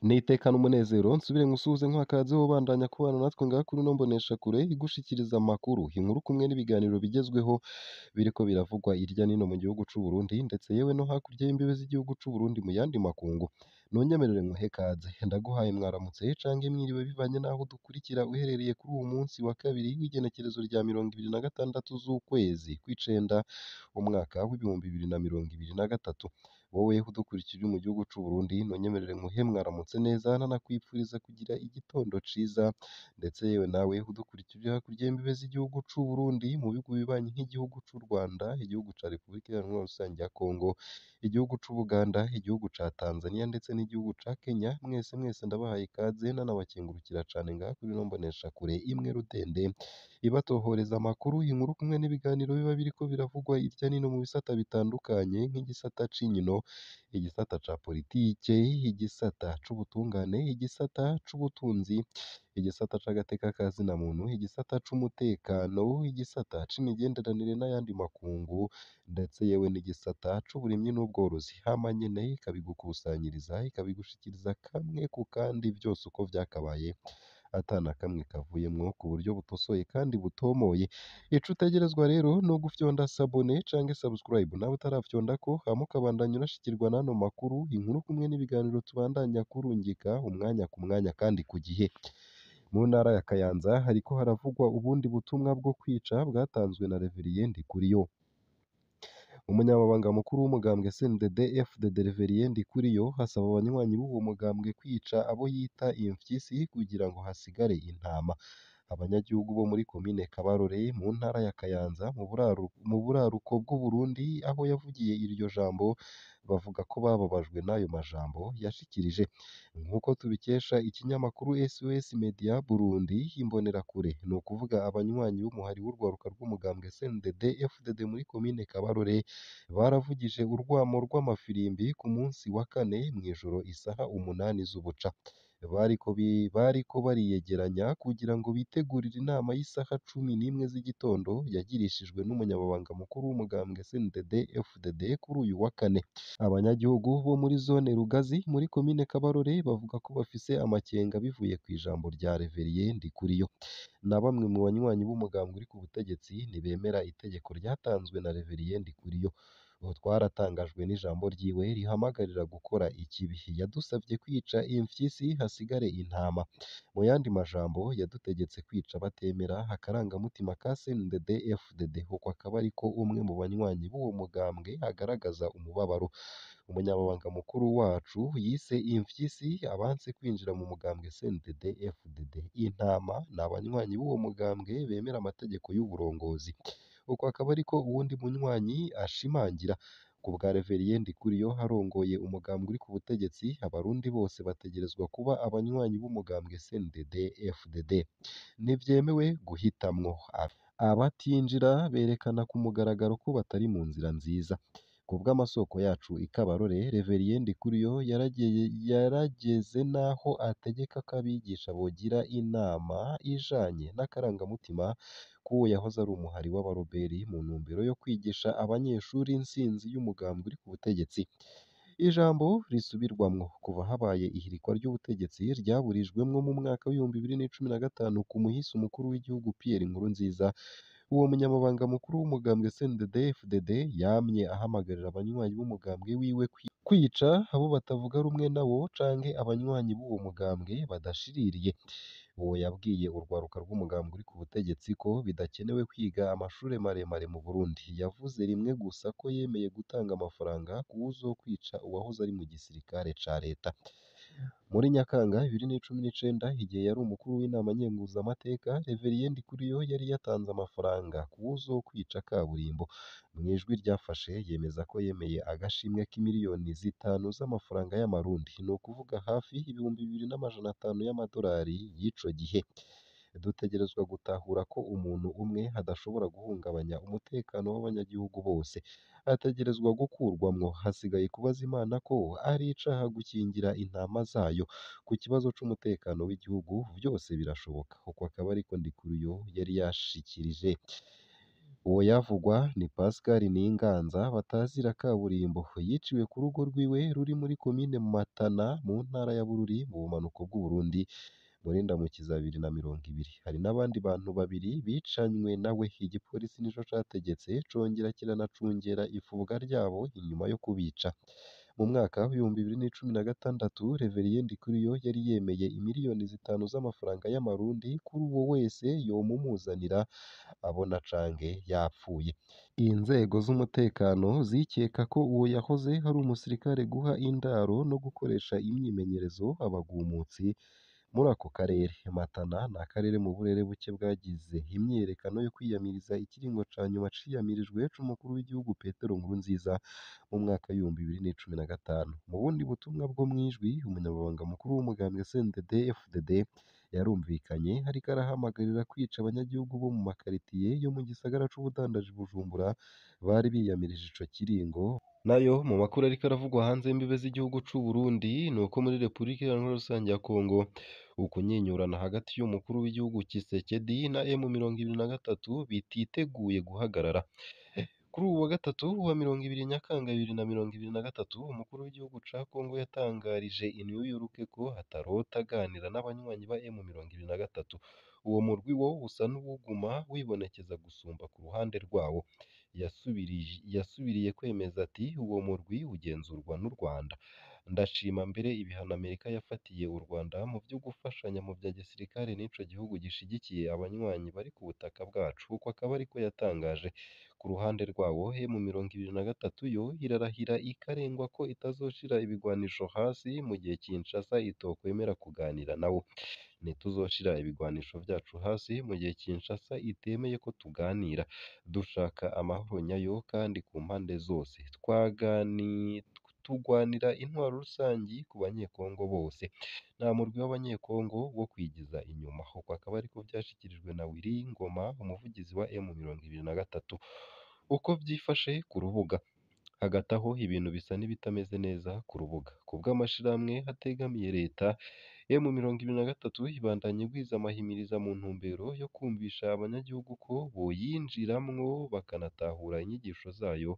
Nitekana umunezero nsubire ngusuhuze nkwakaze wobandanya kubana natwe ngaha kuri ino mboneshakure igushikiriza amakuru, inkuru kumwe n'ibiganiro bigezweho biriko biravugwa irya nino mu gihugu c'u Burundi ndetse yewe no hakurya y'imbibe z'igihugu c'u Burundi mu yandi makungu. Nunyemerere nguhe kaze, ndaguhaye mwaramutse canke mwiriwe bivanye n'aho dukurikira uherereye kuri uwu munsi wa kabiri w'igenekerezo rya 26 z'ukwezi kw'icenda umwaka w'ibihumbi 2023. Wowe udukurikira uri mu gihugu c'u Burundi nunyemerere nguhe mwaramutse neza nanakwipfuriza kugira igitondo ciza, ndetse yewe nawe udukurikira uri hakurya y'imbibe z'igihugu c'u Burundi mu bihugu bibanyi nk'igihugu c'u Rwanda, igihugu ca Repubulika Iharanira Rusangi ya Kongo, igihugu c'u Buganda, igihugu ca Tanzania ndetse n'igihugu ca Kenya, mwese ndabahaye ikaze nanabakengurukira cane ngaha kuri ino mboneshakure imwe rudende ibatohoreza amakuru, inkuru kumwe n'ibiganiro biba biriko biravugwa irya nino mu bisata bitandukanye nk'igisata c'inkino, igisata ca politike, igisata c'ubutungane, igisata c'ubutunzi, igisata c'agateka ka zina muntu, igisata c'umutekano, igisata c'imigenderanire n'ayandi makungu ndetse yewe n'igisata c'uburimyi n'ubworozi. Hama nyene ikabigukusanyiriza ikabigushikiriza kamwe ku kandi vyose uko vyakabaye ata na kamwe kavuyemwo ku buryo butosoye kandi butomoye. Ico utegerezwa rero no gufyonda sabone canke subscribe nawe utarafyondako, hama ukabandanya unashikirwa n'ano makuru, inkuru kumwe n'ibiganiro tubandanya kurungika umwanya ku mwanya kandi ku gihe. Mu ntara ya Kayanza hariko haravugwa ubundi butumwa bwo kwica bwatanzwe na Reverien Ndikuriyo. Umunyamabanga mukuru w'umugambwe CNDD FDD Reverien Ndikuriyo asaba abanywanyi b'uwo mugambwe kwica abo yita imfyisi kugira ngo hasigare intama. Abanyagihugu bo muri komine Kabarore mu ntara ya Kayanza mu buraruko bw'u Burundi aho yavugiye iryo jambo bavuga ko bababajwe n'ayo majambo yashikirije. Nk'uko tubikesha ikinyamakuru SOS Media Burundi, imbonerakure ni ukuvuga abanywanyi b'umuhari w'urwaruka rw'umugambwe CNDD FDD muri komine Kabarore baravugije urwamo rw'amafirimbi ku munsi wa kane mw'ijoro isaha 8 z'ubuca. Bariko bariyegeranya kugira ngo bitegurire inama y'isaha 11 z'igitondo yagirishijwe n'umunyamabanga mukuru w'umugambwe CNDD FDD kuri uyu wa kane. Abanyagihugu bo muri zone Rugazi muri komine Kabarore bavuga ko bafise amakenga bivuye kw'ijambo rya Reverien Ndikuriyo. Na bamwe mu banywanyi b'umugambwe uri ku butegetsi ntibemera itegeko ryatanzwe na Reverien Ndikuriyo. Twaratangajwe n'ijambo ryiwe rihamagarira gukora ikibi. Yadusavye kwica imfyisi hasigare intama. Mu yandi majambo yadutegetse kwica batemera akarangamutima ka CNDD FDD. Uko akaba ariko umwe mu banywanyi b'uwo mugambwe agaragaza umubabaro. Umunyamabanga mukuru wacu yise imfyisi abanse kwinjira mu mugambwe CNDD FDD. Intama ni abanywanyi b'uwo mugambwe bemera amategeko y'uburongozi. Uko akaba ariko uwundi munywanyi ashimangira. Ku bwa Reverien Ndikuriyo arongoye umugambwe uri ku butegetsi, abarundi bose bategerezwa kuba abanywanyi b'umugambwe CNDD FDD. Ntivyemewe guhitamwo. Abatinjira berekana ku mugaragaro ko batari mu nzira nziza. Ku bw'amasoko yacu i Kabarore, Reverien Ndikuriyo yarageze n'aho ategeka ko abigisha bogira inama ijanye n'akarangamutima k'uwo yahoze ari umuhari w'abaroberi mu ntumbero yo kwigisha abanyeshuri intsinzi y'umugambwe uri ku butegetsi. Ijambo risubirwamwo kuva habaye ihirikwa ry'ubutegetsi ryaburijwemwo mu mwaka w'ibihumbi 2015 ku muhisi umukuru w'igihugu Pierre Nkurunziza. Uwo munyamabanga mukuru w'umugambwe CNDD FDD yamye ahamagarira abanywanyi b'umugambwe wiwe kwica abo batavuga rumwe nawo canke abanywanyi b'uwo mugambwe badashiririye. Uwo yabwiye urwaruka rw'umugambwe uri ku butegetsi ko bidakenewe kwiga amashure maremare mu Burundi. Yavuze rimwe gusa ko yemeye gutanga amafaranga kuwuzokwica uwahoze ari mu gisirikare ca leta. Muri Nyakanga 2019 igihe yari umukuru w'inama nkenguzamateka, Reverien Ndikuriyo yari yatanze amafaranga kuwuzokwica kaburimbo. Mw'ijwi ryafashe yemeza ko yemeye agashimwe k'imiliyoni 5 z'amafaranga y'amarundi, ni ukuvuga hafi ibihumbi 2,500 y'amadolari y'ico gihe. Dutegerezwa gutahura ko umuntu umwe adashobora guhungabanya umutekano w'abanyagihugu bose. Ategerezwa gukurwamwo. Hasigaye kubaza Imana ko ari icaha gukingira intama zayo. Ku kibazo c'umutekano w'igihugu vyose birashoboka. Uko akaba ariko Ndikuriyo yari yashikirije. Uwo yavugwa ni Pascal Ninganza batazira kaburimbo yiciwe ku rugo rwiwe ruri muri komine Matana mu ntara ya Bururi mu bumanuko bw'Uburundi muri Ndamukiza 2020. Hari n'abandi bantu babiri bicanywe nawe, igipolisi nico categetse congera kiranacungera ifubwa ryabo inyuma yo kubica. Mu mwaka w'ibihumbi 2016 Reverien Ndikuriyo yari yemeye imiliyoni 5 z'amafaranga y'amarundi kuri uwo wese yomumuzanira abona canke yapfuye. Inzego z'umutekano zikeka ko uwo yahoze ari umusirikare guha indaro no gukoresha imyimenyerezo abagumutsi muri ako karere. Matana ni akarere mu burere buke bwagize imyiyerekano yo kwiyamiriza ikiringo ca nyuma ciyamirijwe c'umukuru w'igihugu Petero Nkurunziza mu mwaka w'ibihumbi 2015. Mu bundi butumwa bwo mwijwi, umunyamabanga mukuru w'umugambwe CNDD-FDD yarumvikanye ariko arahamagarira kwica abanyagihugu bo mu makaritiye yo mu gisagara c'ubudandaji Bujumbura bari biyamirije ico kiringo. Nayo mu makuru ariko aravugwa hanze y'imbibe z'igihugu c'u Burundi ni uko muri Repubulika Iharanira Rusange ya Kongo ukunyinyurana hagati y'umukuru w'igihugu Tshisekedi na M23 bititeguye guhagarara. Kuri ubu wa gatatu wa 20 Nyakanga 2023 umukuru w'igihugu ca Kongo yatangarije i New York ko atarota aganira n'abanywanyi ba M23. Uwo murwi wo usa n'uwuguma wibonekeza gusumba ku ruhande rwawo. Yasubiriye kwemeza ati uwo murwi ugenzurwa n'u Rwanda. Ndashima mbere ibihano Amerika yafatiye u Rwanda mu vyo gufashanya mu vya gisirikare n'ico gihugu gishigikiye abanywanyi bari ku butaka bwacu, uko akaba ariko yatangaje. Ku ruhande rwawo M23 yo irarahira ikarengwa ko itazoshira ibigwanisho hasi mu gihe Kinshasa itokwemera kuganira nawo. Ntituzoshira ibigwanisho vyacu hasi mu gihe Kinshasa itemeye ko tuganira. Dushaka amahoro nyayo kandi ku mpande zose. Tugwanira intwaro rusangi ku banyekongo bose. Nta murwi w'abanyekongo wo kwigiza inyuma. Uko akaba ariko vyashikirijwe na Willy Ngoma, umuvugizi wa M23. Uko vyifashe ku rubuga. Hagati aho ibintu bisa n'ibitameze neza ku rubuga. Ku bw'amashirahamwe ategamiye leta, M23 ibandanya igwiza amahimiriza mu ntumbero yo kumvisha abanyagihugu ko boyinjiramwo bakanatahura inyigisho zayo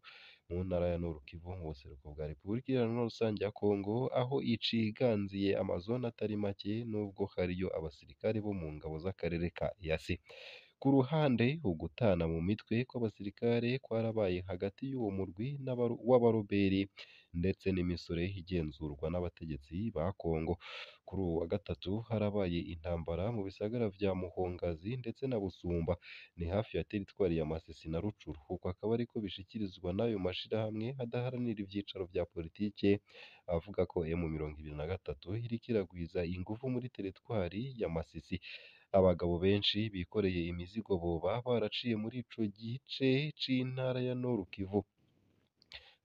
mu ntara ya Nord Kivu mu buseruko bwa Repubulika Iharanira Rusange ya Kongo, aho iciganziye amazone atari make nubwo hariyo abasirikare bo mu ngabo z'akarere ka EAC. Ku ruhande ugutana mu mitwe kw'abasirikare kwarabaye hagati y'uwo murwi w'abaroberi ndetse n'imisore igenzurwa n'abategetsi ba Kongo. Kuri uwo wa gatatu harabaye intambara mu bisagara vya Muhongazi ndetse na Busumba, ni hafi ya teritwari ya Masisi na Rucuru. Uko akaba ariko bishikirizwa n'ayo mashirahamwe adaharanira ivyicaro vya politike, avuga ko M23 iriko iragwiza inguvu muri teritwari ya Masisi. Abagabo benshi bikoreye imizigo boba baraciye muri ico gice c'intara ya Nord Kivu.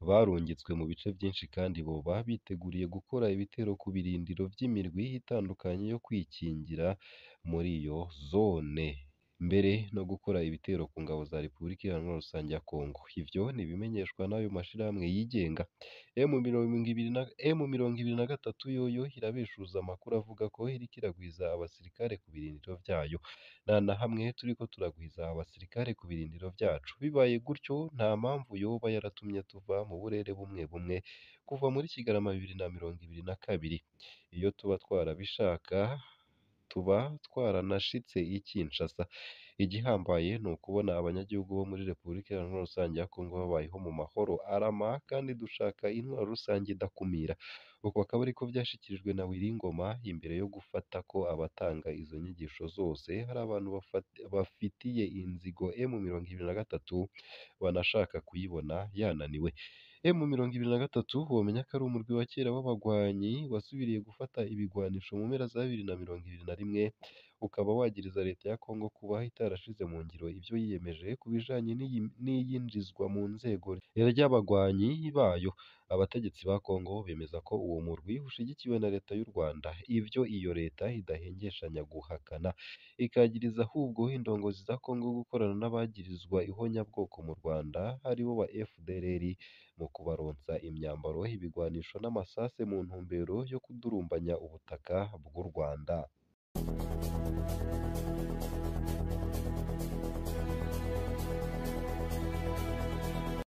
Barungitswe mu bice vyinshi kandi boba biteguriye gukora ibitero ku birindiro vy'imirwi itandukanye yo kwikingira muri iyo zone, mbere no gukora ibitero ku ngabo za Repubulika Iharanira Rusange ya Kongo. Ivyo nibimenyeshwa n'ayo mashirahamwe yigenga. M23 yoyo irabeshuza amakuru avuga ko iriko iragwiza abasirikare ku birindiro vyayo. Nta na hamwe turiko turagwiza abasirikare ku birindiro vyacu. Bibaye gutyo nta mpamvu yoba yaratumye tuva mu burere bumwe bumwe kuva muri Kigarama 2022. Iyo tuba twarabishaka tuba twaranashitse i Kinshasa. Igihambaye ni ukubona abanyagihugu bo muri Repubulika Iharanira Rusange ya Kongo babayeho mu mahoro arama, kandi dushaka intwaro rusange idakumira. Uko akaba ariko vyashikirijwe na Willy Ngoma imbere yo gufata ko abatanga izo nyigisho zose hari abantu bafitiye inzigo M23 banashaka kuyibona yananiwe. M23 womenya ko ari umurwi wa kera w'abagwanyi wasubiriye gufata ibigwanisho mu mpera za 2021, ukaba wagiriza leta ya Kongo kuba itarashize mu ngiro ivyo yiyemeje ku bijanye n'iyinjizwa mu nzego ry'abagwanyi bayo. Abategetsi ba Kongo bemeza ko uwo murwi ushigikiwe na leta y'u Rwanda, ivyo iyo leta idahengeshanya guhakana, ikagiriza ahubwo indongozi za Kongo gukorana n'abagirizwa ihonyabwoko mu Rwanda aribo ba FDLR mu kubaronsa imyambaro, ibigwanisho n'amasase mu ntumbero yo kudurumbanya ubutaka bw'u Rwanda.